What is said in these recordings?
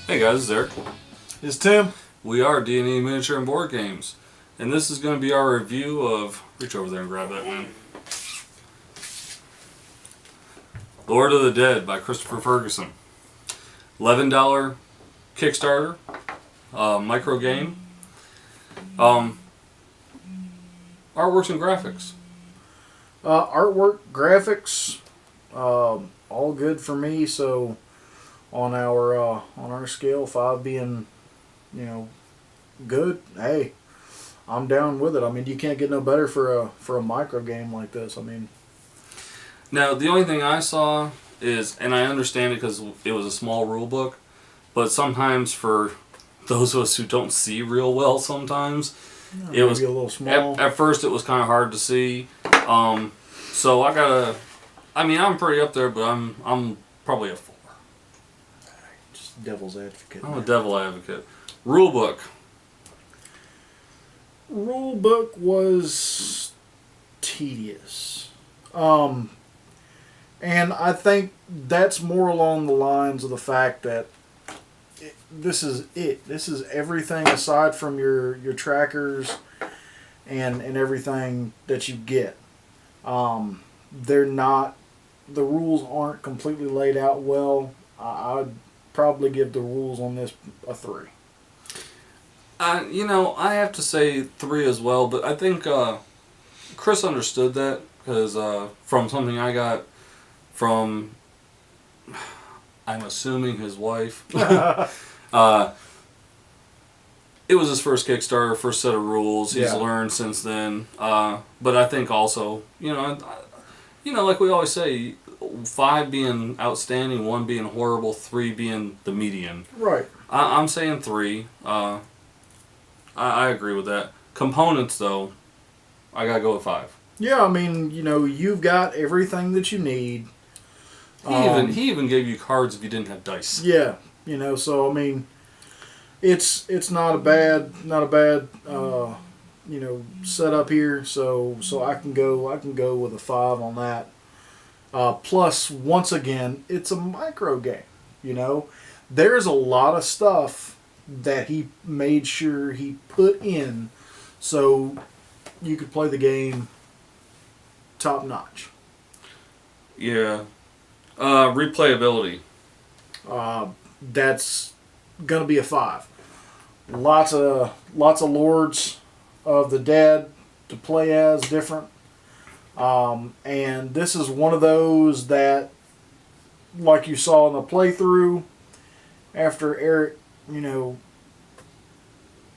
Hey guys, it's Eric. It's Tim. We are D&E Miniature and Board Games, and this is going to be our review of... Reach over there and grab that, man. Lord of the Dead by Christopher Ferguson. $11 Kickstarter, micro game. Artworks and graphics. Artwork, graphics, all good for me. So on our scale, 5 being, good. Hey, I'm down with it. I mean, you can't get no better for a micro game like this. I mean, now the only thing I saw is, and I understand it because it was a small rule book, but sometimes for those of us who don't see real well, sometimes it was a little small. At first, it was kind of hard to see. So I'm pretty up there, but I'm probably a 4. Just devil's advocate. I'm a devil advocate. Rule book. Rule book was tedious. And I think that's more along the lines of the fact that this is it. This is everything aside from your trackers and everything that you get. They're not, the rules aren't completely laid out well. I'd probably give the rules on this a 3. I have to say 3 as well, but I think Chris understood that because from something I got from, I'm assuming his wife. It was his first Kickstarter, first set of rules. He's learned since then. But I think also, like we always say, 5 being outstanding, 1 being horrible, 3 being the median. Right. I'm saying 3. I agree with that. Components, though, I gotta go with 5. Yeah, I mean, you've got everything that you need. He even gave you cards if you didn't have dice. Yeah, so I mean, it's not a bad setup here. So I can go with a 5 on that. Plus, once again, it's a micro game. There's a lot of stuff that he made sure he put in so you could play the game top notch. Yeah. Replayability. That's gonna be a 5. Lots of Lords of the Dead to play as, different. And this is one of those that, like you saw in the playthrough, after Eric,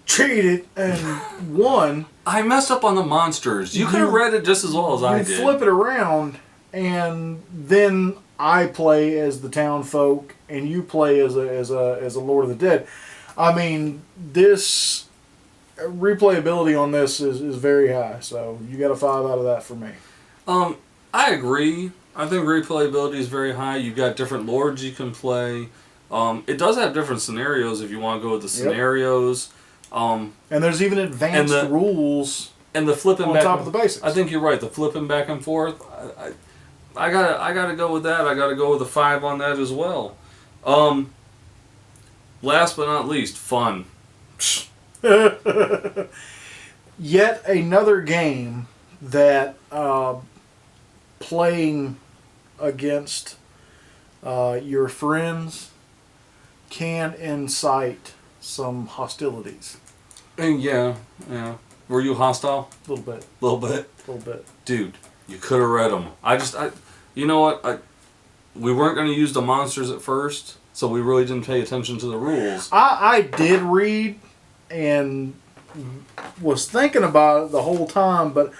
cheated and won. I messed up on the monsters. You could have read it just as well as I did. You flip it around, and then I play as the town folk, and you play as a Lord of the Dead. I mean, this replayability on this is very high, so you got a 5 out of that for me. I agree. I think replayability is very high. You've got different lords you can play. It does have different scenarios if you want to go with the scenarios. And there's even advanced rules. And the flipping on back top of the basics. I think you're right. The flipping back and forth. I gotta go with that. I gotta go with a 5 on that as well. Last but not least, fun. Yet another game that playing against your friends can incite some hostilities. And yeah. Were you hostile? A little bit. A little bit? Bit. Dude, you could have read them. You know what? We weren't going to use the monsters at first, so we really didn't pay attention to the rules. I did read and was thinking about it the whole time, but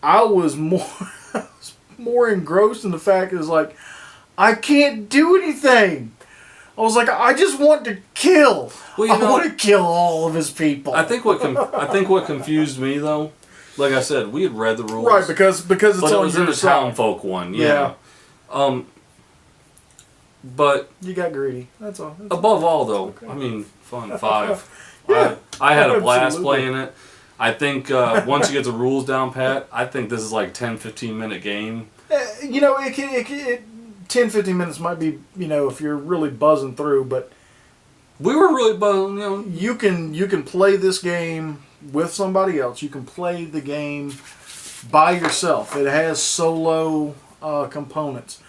I was more engrossed in the fact that it's like, I can't do anything. I was like, I just want to kill. Well, I want to kill all of his people. I think what confused me though, like I said, we had read the rules, right? Because it's but on it was in the side. town folk one, yeah. But you got greedy. That's all. Above all, though, okay. I mean, fun 5. Yeah. I had a blast Absolutely. playing it. I think once you get the rules down pat, I think this is like 10, 15-minute game. You know, 10, 15 minutes might be, you know, if you're really buzzing through, but We were really, you know, you can play this game with somebody else. You can play the game by yourself. It has solo components.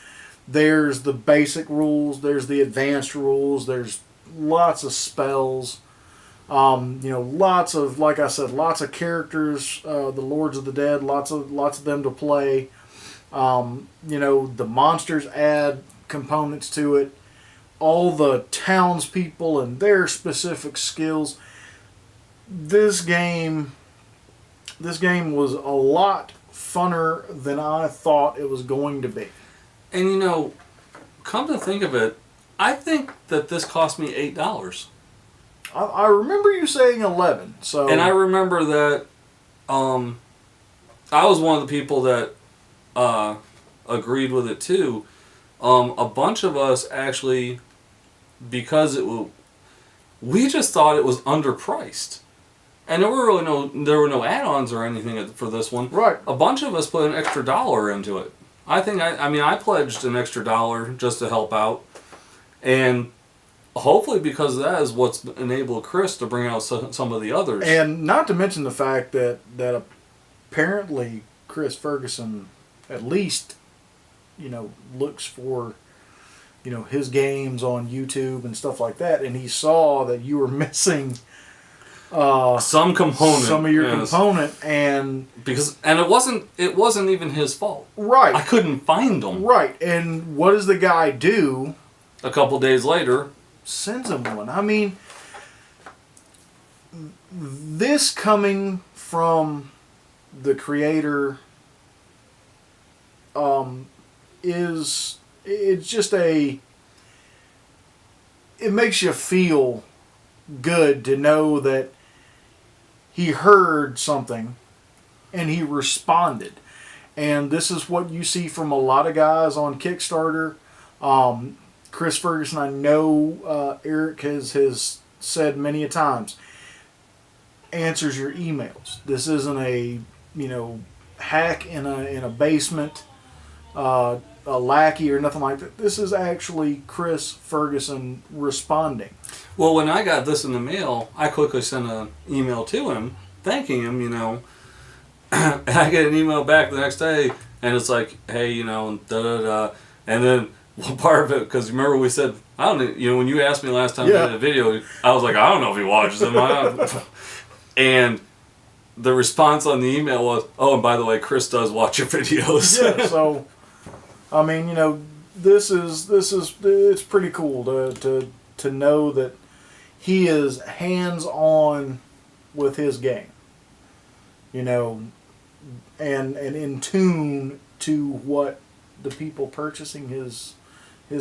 There's the basic rules. There's the advanced rules. There's lots of spells. You know, lots of, like I said, lots of characters. The Lords of the Dead. Lots of them to play. You know, the monsters add components to it. All the townspeople and their specific skills. This game was a lot funner than I thought it was going to be. and you know, come to think of it, I think that this cost me $8. I remember you saying 11. So And I remember that I was one of the people that agreed with it too. A bunch of us actually, because we just thought it was underpriced, and there were no add-ons or anything for this one. Right. A bunch of us put an extra $1 into it. I think I pledged an extra $1 just to help out, and hopefully because of that is what's enabled Chris to bring out some of the others. And not to mention the fact that apparently Chris Ferguson at least, you know, looks for, you know, his games on YouTube and stuff like that, and he saw that you were missing some component, some of your yes. component, and it wasn't even his fault. right, I couldn't find them. right. And what does the guy do? A couple days later, Sends him one. I mean, this coming from the creator is, it's just it makes you feel good to know that he heard something and he responded. And this is what you see from a lot of guys on Kickstarter. Chris Ferguson, I know Eric has said many a times, answers your emails. This isn't a, you know, hack in a basement, a lackey or nothing like that. This is actually Chris Ferguson responding. well, when I got this in the mail, I quickly sent an email to him, thanking him, you know. And I get an email back the next day, and it's like, hey, you know, da da da. And then one part of it, because remember we said, I don't know, you know, when you asked me last time Yeah. we did a video, I was like, I don't know if he watches them. And the response on the email was, oh, and by the way, Chris does watch your videos. Yeah, so I mean, you know, this is it's pretty cool to know that he is hands on with his game. You know, and in tune to what the people purchasing his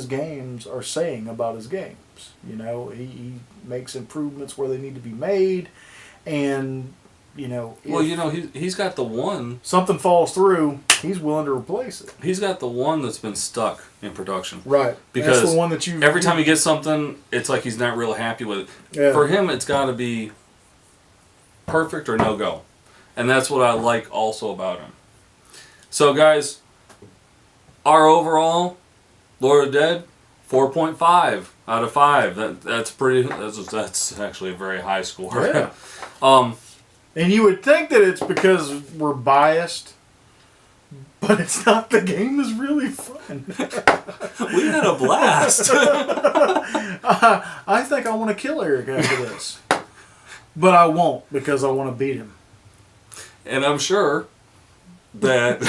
games are saying about his games. You know, he makes improvements where they need to be made, and you know, if Well, you know, he's got the one. something falls through, he's willing to replace it. He's got the one that's been stuck in production. Right. Because that's the one that you every time he gets something, it's like he's not real happy with it. Yeah. For him, it's got to be perfect or no go. And that's what I like also about him. So, guys, our overall Lord of the Dead, 4.5 out of 5. That's actually a very high score. Yeah. um, And you would think that it's because we're biased, but it's not. The game is really fun. we had a blast. I think I want to kill Eric after this. But I won't, because I want to beat him. And I'm sure that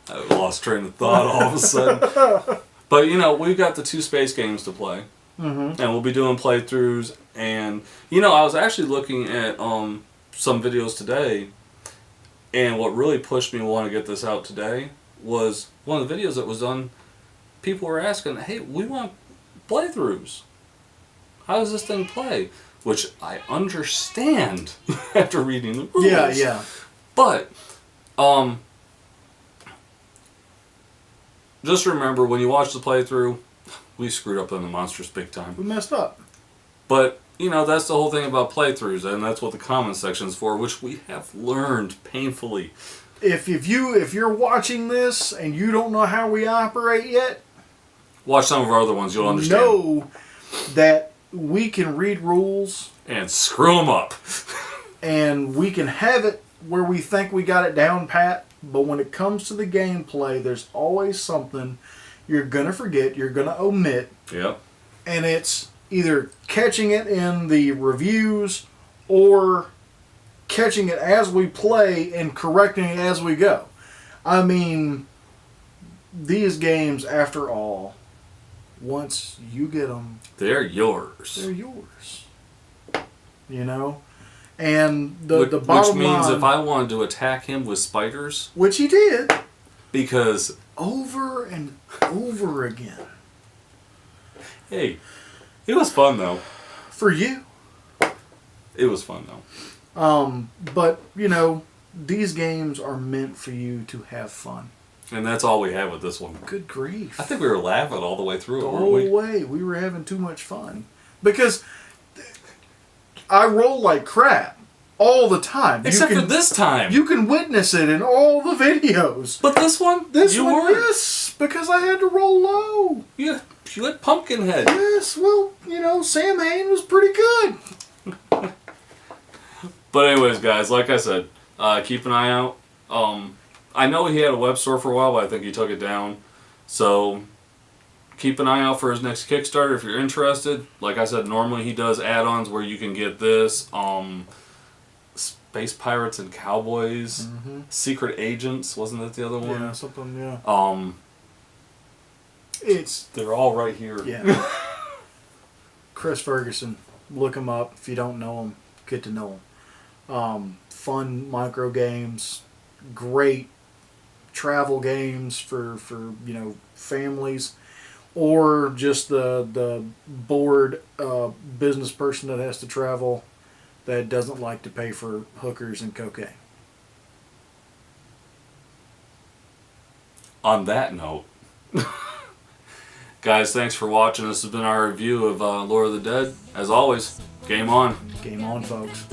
I lost train of thought all of a sudden. But you know, we've got the 2 space games to play, and we'll be doing playthroughs. And you know, I was actually looking at some videos today, and what really pushed me to want to get this out today was one of the videos that was done. People were asking, "Hey, we want playthroughs. How does this thing play?" Which I understand after reading the rules. Yeah, yeah. But, just remember when you watch the playthrough, we screwed up on the monsters big time. We messed up. But you know, that's the whole thing about playthroughs, and that's what the comment section's for, which we have learned painfully. If you're watching this and you don't know how we operate yet, watch some of our other ones, you'll understand. Know that we can read rules and screw them up. And we can have it where we think we got it down pat, but when it comes to the gameplay, there's always something you're going to forget, you're going to omit. Yep. And it's either catching it in the reviews or catching it as we play and correcting it as we go. I mean, these games, after all, once you get them, they're yours. They're yours. You know? And the bottom which means line, if I wanted to attack him with spiders, which he did, because over and over again. Hey, it was fun though. For you, it was fun though. But you know, these games are meant for you to have fun. And that's all we had with this one. Good grief! I think we were laughing all the way through the it. whole way. We were having too much fun because I roll like crap all the time. Except for this time. You can witness it in all the videos. But this one? Yes, because I had to roll low. You had Pumpkinhead. Yes, well, you know, Sam Hain was pretty good. But anyways, guys, like I said, keep an eye out. I know he had a web store for a while, but I think he took it down. So keep an eye out for his next Kickstarter if you're interested. Like I said, normally he does add-ons where you can get this, Space Pirates and Cowboys, Secret Agents, wasn't that the other one? Yeah, something, yeah. They're all right here. Yeah. Chris Ferguson, look him up. If you don't know him, get to know him. Fun micro games, great travel games for you know, families, or just the bored business person that has to travel that doesn't like to pay for hookers and cocaine. On that note, guys, thanks for watching. This has been our review of Lore of the Dead. As always, game on. Game on, folks.